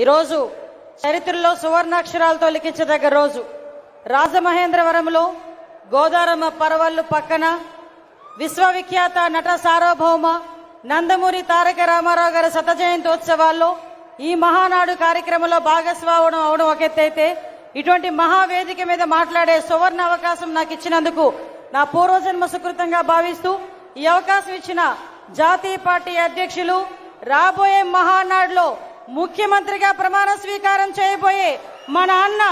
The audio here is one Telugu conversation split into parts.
ఈరోజు చరిత్రలో సువర్ణాక్షరాలతో లిఖించదగ్గ రోజు. రాజమహేంద్రవరంలో గోదారమ్మ పరవళ్లు పక్కన విశ్వవిఖ్యాత నట సార్వభౌమ నందమూరి తారక రామారావు గారి శత జయంతోత్సవాల్లో ఈ మహానాడు కార్యక్రమంలో భాగస్వామ్యం అవడం ఒక ఎత్తైతే, ఇటువంటి మహావేదిక మీద మాట్లాడే సువర్ణ అవకాశం నాకు ఇచ్చినందుకు నా పూర్వజన్మ సుకృతంగా భావిస్తూ ఈ అవకాశం ఇచ్చిన జాతీయ పార్టీ అధ్యక్షులు, రాబోయే మహానాడులో ముఖ్యమంత్రిగా ప్రమాణ స్వీకారం చేయబోయే మన అన్న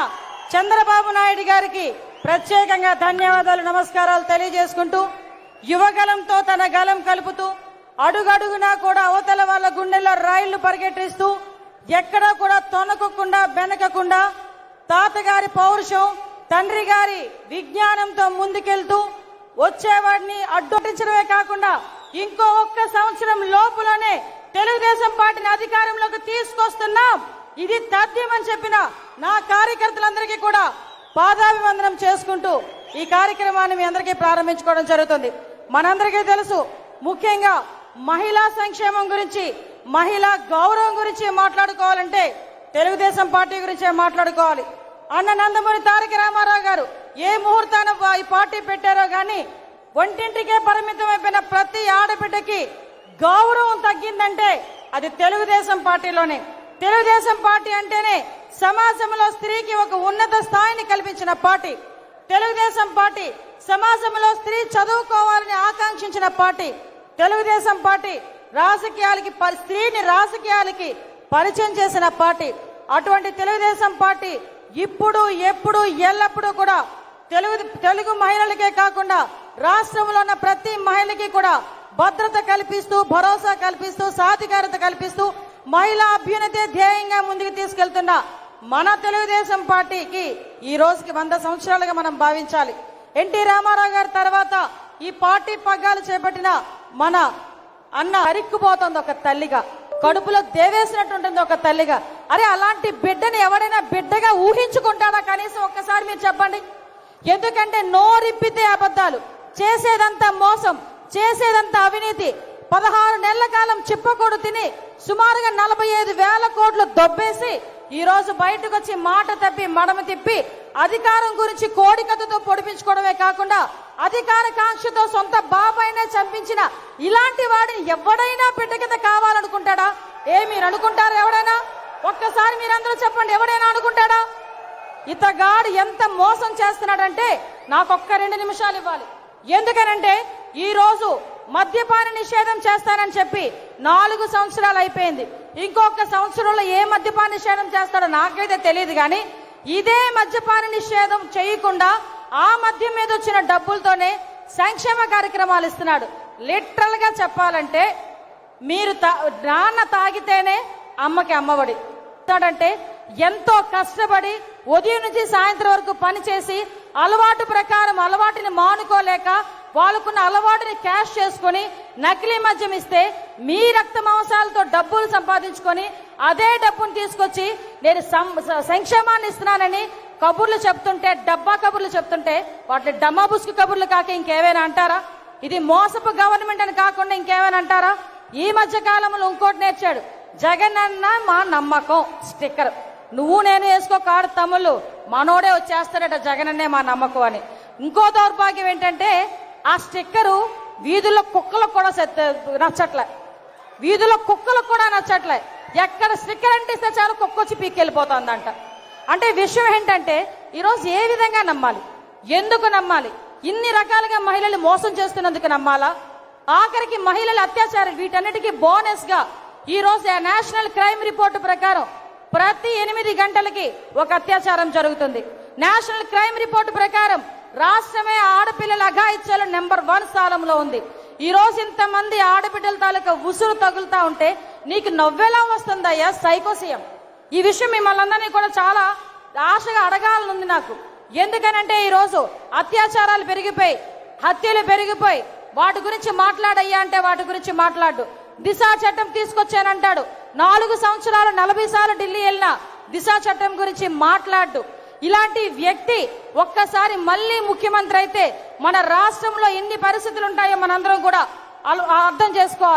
చంద్రబాబు నాయుడు గారికి ప్రత్యేకంగా ధన్యవాదాలు, నమస్కారాలు తెలియజేసుకుంటూ, యువగలంతో తన గలం కలుపుతూ అడుగడుగునా కూడా అవతల వాళ్ళ గుండెల్లో రైళ్లు పరిగెట్టిస్తూ ఎక్కడా కూడా తొనకకుండా బెనకకుండా తాతగారి పౌరుషం, తండ్రి గారి విజ్ఞానంతో ముందుకెళ్తూ వచ్చేవాడిని అడ్డుపట్టించడమే కాకుండా ఇంకో ఒక్క సంవత్సరం లోపులోనే తెలుగుదేశం పార్టీని అధికారంలోకి తీసుకొస్తున్నాం, ఇది తథ్యమని చెప్పిన నా కార్యకర్తలందరికీ కూడా పాదాభివందనం చేసుకుంటూ ఈ కార్యక్రమాన్ని మీ అందరికీ ప్రారంభించుకోవడం జరుగుతుంది. మనందరికీ తెలుసు, ముఖ్యంగా మహిళా సంక్షేమం గురించి, మహిళా గౌరవం గురించి మాట్లాడుకోవాలంటే తెలుగుదేశం పార్టీ గురించే మాట్లాడుకోవాలి. అన్న నందమూరి తారక రామారావు గారు ఏ ముహూర్తాన ఈ పార్టీ పెట్టారో గాని ఒంటింటికే పరిమితమైపోయిన ప్రతి ఆడబిడ్డకి గౌరవం తగ్గిందంటే అది తెలుగుదేశం పార్టీలోనే. తెలుగుదేశం పార్టీ అంటేనే సమాజంలో స్త్రీకి ఒక ఉన్నత స్థాయిని కల్పించిన పార్టీ. తెలుగుదేశం పార్టీ సమాజంలో స్త్రీ చదువుకోవాలని ఆకాంక్షించిన పార్టీ. తెలుగుదేశం పార్టీ స్త్రీని రాజకీయాలకి పరిచయం చేసిన పార్టీ. అటువంటి తెలుగుదేశం పార్టీ ఇప్పుడు ఎప్పుడు ఎల్లప్పుడూ కూడా తెలుగు మహిళలకే కాకుండా రాష్ట్రంలో ఉన్న ప్రతి మహిళకి కూడా భద్రత కల్పిస్తూ, భరోసా కల్పిస్తూ, సాధికారత కల్పిస్తూ మహిళా అభ్యున్నతే ధ్యేయంగా ముందుకు తీసుకెళ్తున్న మన తెలుగుదేశం పార్టీకి ఈ రోజుకి 100 సంవత్సరాలుగా మనం భావించాలి. ఎన్టీ రామారావు గారి తర్వాత ఈ పార్టీ పగ్గాలు చేపట్టిన మన అన్న అరిక్కుపోతుంది ఒక తల్లిగా, కడుపులో దేవేసినట్టుంటుంది ఒక తల్లిగా. అరే, అలాంటి బిడ్డని ఎవరైనా బిడ్డగా ఊహించుకుంటాడా? కనీసం ఒక్కసారి మీరు చెప్పండి. ఎందుకంటే నోరిప్పితే అబద్ధాలు, చేసేదంతా మోసం, చేసేదంతా అవినీతి. 16 నెలల కాలం చిప్పకూడు తిని సుమారుగా 45,000 కోట్లు దొబ్బేసి ఈ రోజు బయటకు వచ్చి మాట తప్పి మడమ తిప్పి అధికారం గురించి కోడికత్తుతో పొడిపించుకోవడమే కాకుండా అధికార కాంక్షతో సొంత బాబాయినే చంపించిన ఇలాంటి వాడిని ఎవడైనా బిడ్డ కింద కావాలనుకుంటాడా? మీరు అనుకుంటారా? ఎవడైనా ఒక్కసారి మీరందరూ చెప్పండి, ఎవడైనా అనుకుంటాడా? ఇతగాడు ఎంత మోసం చేస్తున్నాడంటే నాకు ఒక్క 2 నిమిషాలు ఇవ్వాలి. ఎందుకనంటే ఈ రోజు మద్యపాన నిషేధం చేస్తానని చెప్పి 4 సంవత్సరాలు అయిపోయింది. ఇంకొక సంవత్సరంలో ఏ మద్యపాన నిషేధం చేస్తాడో నాకైతే తెలియదు. కానీ ఇదే మద్యపాన నిషేధం చేయకుండా ఆ మద్యం మీద వచ్చిన డబ్బులతోనే సంక్షేమ కార్యక్రమాలు ఇస్తున్నాడు. లిటరల్ గా చెప్పాలంటే మీరు నాన్న తాగితేనే అమ్మకి అమ్మఒడి అంటే ఎంతో కష్టపడి ఉదయం నుంచి సాయంత్రం వరకు పనిచేసి అలవాటు ప్రకారం అలవాటుని మానుకోలేక వాళ్ళకున్న అలవాటుని క్యాష్ చేసుకుని నకిలీ మద్యం ఇస్తే మీ రక్త మాంసాలతో డబ్బులు సంపాదించుకొని అదే డబ్బును తీసుకొచ్చి నేను సంక్షేమాన్ని ఇస్తున్నానని కబుర్లు చెప్తుంటే, డబ్బా కబుర్లు చెప్తుంటే వాటిని డమ్మా బుస్కు కబుర్లు కాక ఇంకేమైనా అంటారా? ఇది మోసపు గవర్నమెంట్ అని కాకుండా ఇంకేమైనా అంటారా? ఈ మధ్య కాలంలో ఇంకోటి నేర్చాడు, జగన్ అన్న మా నమ్మకం స్టిక్కర్. నువ్వు నేను వేసుకో కాడు తమ్ముళ్ళు, మనోడే వచ్చేస్తాడట జగన్ అన్నే మా నమ్మకం అని. ఇంకో దౌర్భాగ్యం ఏంటంటే ఆ స్టిక్కరు వీధుల్లో కుక్కలకు కూడా నచ్చట్లే, వీధుల్లో కుక్కలకు కూడా నచ్చట్లే. ఎక్కడ స్టిక్కర్ అంటిస్తే చాలు కుక్క వచ్చి పీకెళ్ళిపోతుందంట. అంటే విషయం ఏంటంటే ఈరోజు ఏ విధంగా నమ్మాలి, ఎందుకు నమ్మాలి? ఇన్ని రకాలుగా మహిళలు మోసం చేస్తున్నందుకు నమ్మాలా? ఆఖరికి మహిళల అత్యాచారం, వీటన్నిటికీ బోనస్ గా ఈ రోజు నేషనల్ క్రైమ్ రిపోర్టు ప్రకారం ప్రతి 8 గంటలకి ఒక అత్యాచారం జరుగుతుంది. నేషనల్ క్రైమ్ రిపోర్టు ప్రకారం రాష్ట్రమే ఆడపిల్లల అఘాయిత్యాలు నెంబర్ 1 స్థానంలో ఉంది. ఈ రోజు ఇంతమంది ఆడబిడ్డల తాలూకా ఉసురు తగులుతా ఉంటే నీకు నవ్వెలా వస్తుందయ్యా సైకో సీఎం? ఈ విషయం మిమ్మల్ని అందరినీ కూడా చాలా ఆశగా అడగాలనుంది నాకు. ఎందుకనంటే ఈ రోజు అత్యాచారాలు పెరిగిపోయి, హత్యలు పెరిగిపోయి, వాటి గురించి మాట్లాడయ్యా అంటే వాటి గురించి మాట్లాడు. దిశా చట్టం తీసుకొచ్చానంటాడు. 4 సంవత్సరాలు 40 సార్లు ఢిల్లీ వెళ్ళిన దిశా చట్టం గురించి మాట్లాడు. ఇలాంటి వ్యక్తి ఒక్కసారి మళ్ళీ ముఖ్యమంత్రి అయితే మన రాష్ట్రంలో ఎన్ని పరిస్థితులు ఉంటాయో మనందరం కూడా అర్థం చేసుకోవాలి.